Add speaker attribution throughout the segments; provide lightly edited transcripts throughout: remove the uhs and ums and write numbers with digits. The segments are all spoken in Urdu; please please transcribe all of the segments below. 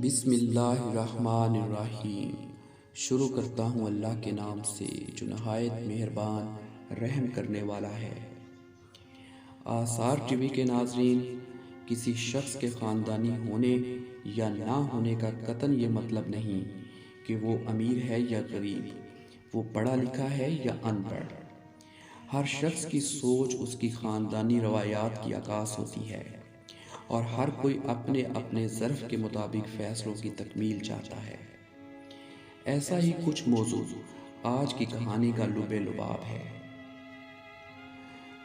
Speaker 1: بسم اللہ الرحمن الرحیم۔ شروع کرتا ہوں اللہ کے نام سے جو نہایت مہربان رحم کرنے والا ہے۔ آثار ٹی وی کے ناظرین، کسی شخص کے خاندانی ہونے یا نہ ہونے کا قطعاً یہ مطلب نہیں کہ وہ امیر ہے یا غریب، وہ پڑھا لکھا ہے یا ان پڑھ۔ ہر شخص کی سوچ اس کی خاندانی روایات کی عکاس ہوتی ہے، اور ہر کوئی اپنے اپنے ظرف کے مطابق فیصلوں کی تکمیل چاہتا ہے۔ ایسا ہی کچھ موضوع آج کی کہانی کا لب لباب ہے۔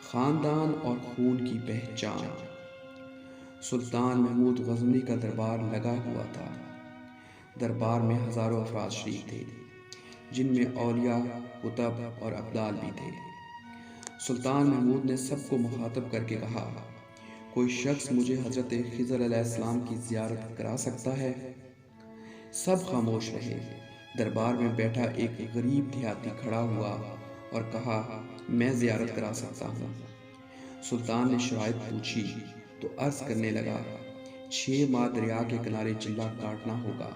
Speaker 1: خاندان اور خون کی پہچان۔ سلطان محمود غزنوی کا دربار لگا ہوا تھا۔ دربار میں ہزاروں افراد شریک تھے، جن میں اولیاء، کتب اور ابدال بھی تھے۔ سلطان محمود نے سب کو مخاطب کر کے کہا، کوئی شخص مجھے حضرت خضر علیہ السلام کی زیارت کرا سکتا ہے؟ سب خاموش رہے۔ دربار میں بیٹھا ایک غریب دیہاتی کھڑا ہوا اور کہا، میں زیارت کرا سکتا ہوں۔ سلطان نے شرائط پوچھی تو عرض کرنے لگا، 6 ماہ دریا کے کنارے چلہ کاٹنا ہوگا،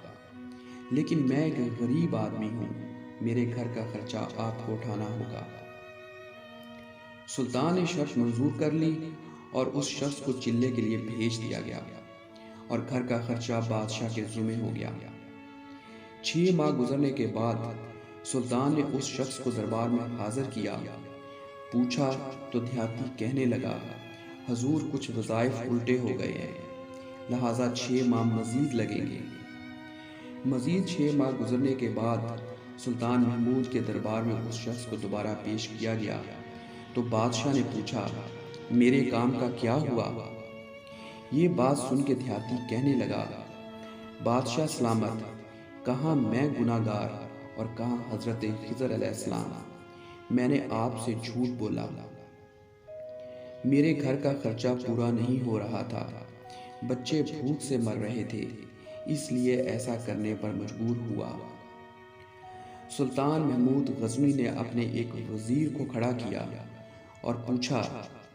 Speaker 1: لیکن میں ایک غریب آدمی ہوں، میرے گھر کا خرچہ آپ کو اٹھانا ہوگا۔ سلطان نے شرط منظور کر لی اور اس شخص کو چلے کے لیے بھیج دیا گیا، اور گھر کا خرچہ بادشاہ کے ذمہ ہو گیا۔ 6 ماہ گزرنے کے بعد سلطان نے اس شخص کو دربار میں حاضر کیا۔ پوچھا تو دیہاتی کہنے لگا، حضور کچھ وظائف الٹے ہو گئے ہیں، لہٰذا 6 ماہ مزید لگیں گے۔ مزید 6 ماہ گزرنے کے بعد سلطان محمود کے دربار میں اس شخص کو دوبارہ پیش کیا گیا تو بادشاہ نے پوچھا، میرے کام کا کیا ہوا؟ یہ بات سن کے دیہاتی کہنے لگا، بادشاہ سلامت، کہاں میں گناہ گار اور کہاں حضرت خضر علیہ السلام، میں نے آپ سے جھوٹ بولا۔ میرے گھر کا خرچہ پورا نہیں ہو رہا تھا، بچے بھوک سے مر رہے تھے، اس لیے ایسا کرنے پر مجبور ہوا۔ سلطان محمود غزنوی نے اپنے ایک وزیر کو کھڑا کیا اور پوچھا،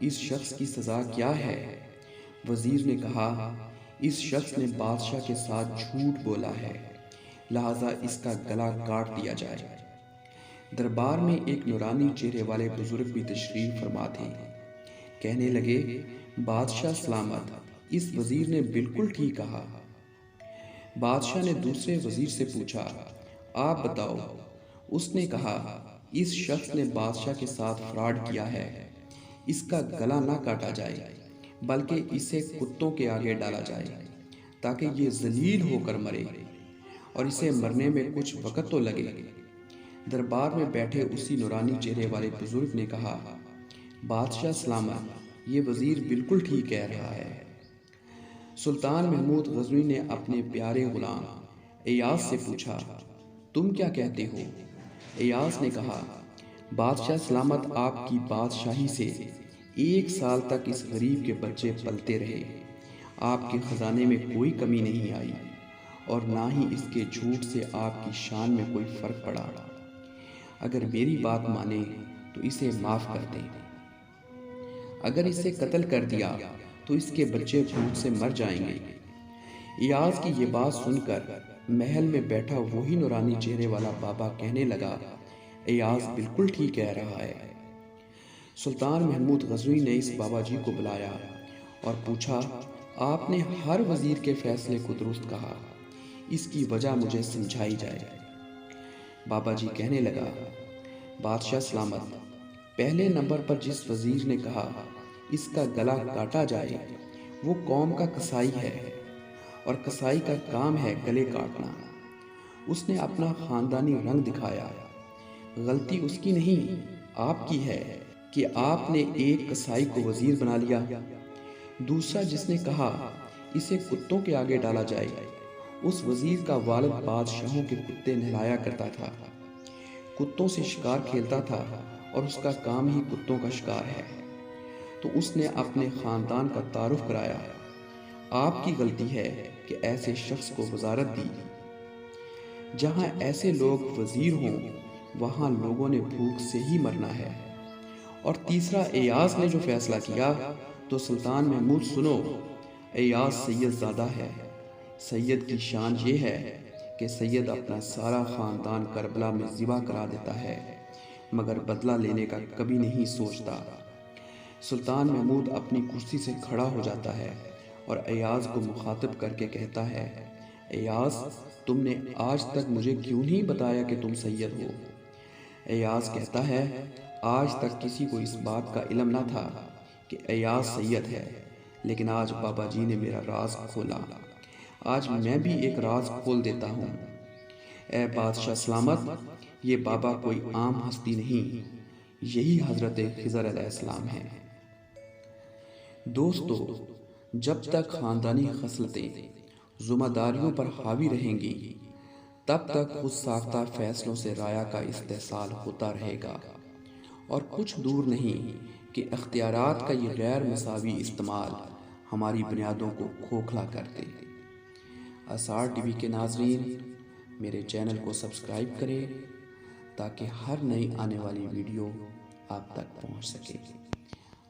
Speaker 1: اس شخص کی سزا کیا ہے؟ وزیر نے کہا، اس شخص نے بادشاہ کے ساتھ جھوٹ بولا ہے، لہٰذا اس کا گلا کاٹ دیا جائے۔ دربار میں ایک نورانی چہرے والے بزرگ بھی تشریف فرما تھے۔ کہنے لگے، بادشاہ سلامت، اس وزیر نے بالکل ٹھیک کہا۔ بادشاہ نے دوسرے وزیر سے پوچھا، آپ بتاؤ۔ اس نے کہا، اس شخص نے بادشاہ کے ساتھ فراڈ کیا ہے، اس کا گلا نہ کاٹا جائے بلکہ اسے کتوں کے آگے ڈالا جائے تاکہ یہ ذلیل ہو کر مرے، اور اسے مرنے میں کچھ وقت تو لگے۔ دربار میں بیٹھے اسی نورانی چہرے والے بزرگ نے کہا، بادشاہ سلامت، یہ وزیر بالکل ٹھیک کہہ رہا ہے۔ سلطان محمود غزنوی نے اپنے پیارے غلام ایاز سے پوچھا، تم کیا کہتے ہو؟ ایاز نے کہا، بادشاہ سلامت، آپ کی بادشاہی سے 1 سال تک اس غریب کے بچے پلتے رہے، آپ کے خزانے میں کوئی کمی نہیں آئی، اور نہ ہی اس کے جھوٹ سے آپ کی شان میں کوئی فرق پڑا۔ اگر میری بات مانے تو اسے معاف کر دیں، اگر اسے قتل کر دیا تو اس کے بچے بھوک سے مر جائیں گے۔ ایاز کی یہ بات سن کر محل میں بیٹھا وہی نورانی چہرے والا بابا کہنے لگا، ایاز بالکل ٹھیک کہہ رہا ہے۔ سلطان محمود غزنوی نے اس بابا جی کو بلایا اور پوچھا، آپ نے ہر وزیر کے فیصلے کو درست کہا، اس کی وجہ مجھے سمجھائی جائے۔ بابا جی کہنے لگا، بادشاہ سلامت، پہلے نمبر پر جس وزیر نے کہا اس کا گلا کاٹا جائے وہ قوم کا قصائی ہے، اور قصائی کا کام ہے گلے کاٹنا۔ اس نے اپنا خاندانی رنگ دکھایا۔ غلطی اس کی نہیں، آپ کی ہے کہ آپ نے ایک قصائی کو وزیر بنا لیا۔ دوسرا جس نے کہا اسے کتوں کے آگے ڈالا جائے، اس وزیر کا والد بادشاہوں کے کتے نہلایا کرتا تھا، کتوں سے شکار کھیلتا تھا، اور اس کا کام ہی کتوں کا شکار ہے، تو اس نے اپنے خاندان کا تعارف کرایا۔ آپ کی غلطی ہے کہ ایسے شخص کو وزارت دی۔ جہاں ایسے لوگ وزیر ہوں وہاں لوگوں نے بھوک سے ہی مرنا ہے۔ اور تیسرا ایاز نے جو فیصلہ کیا تو سلطان محمود سنو، ایاز سید زادہ ہے، سید کی شان یہ ہے کہ سید اپنا سارا خاندان کربلا میں ذبح کرا دیتا ہے مگر بدلہ لینے کا کبھی نہیں سوچتا۔ سلطان محمود اپنی کرسی سے کھڑا ہو جاتا ہے اور ایاز کو مخاطب کر کے کہتا ہے، ایاز تم نے آج تک مجھے کیوں نہیں بتایا کہ تم سید ہو؟ ایاز کہتا ہے، آج تک کسی کو اس بات کا علم نہ تھا کہ ایاز سید ہے، لیکن آج بابا جی نے میرا راز کھولا۔ آج میں بھی ایک راز کھول دیتا ہوں۔ اے بادشاہ سلامت، یہ بابا کوئی عام ہستی نہیں، یہی حضرت خضر علیہ السلام ہے۔ دوستو، جب تک خاندانی خصلتیں ذمہ داریوں پر حاوی رہیں گی، تب تک خود ساختہ فیصلوں سے رایا کا استحصال ہوتا رہے گا، اور کچھ دور نہیں کہ اختیارات کا یہ غیر مساوی استعمال ہماری بنیادوں کو کھوکھلا کر دے۔ آثار ٹی وی کے ناظرین، میرے چینل کو سبسکرائب کریں تاکہ ہر نئی آنے والی ویڈیو آپ تک پہنچ سکے۔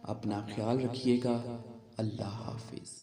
Speaker 1: اپنا خیال رکھیے گا۔ اللہ حافظ۔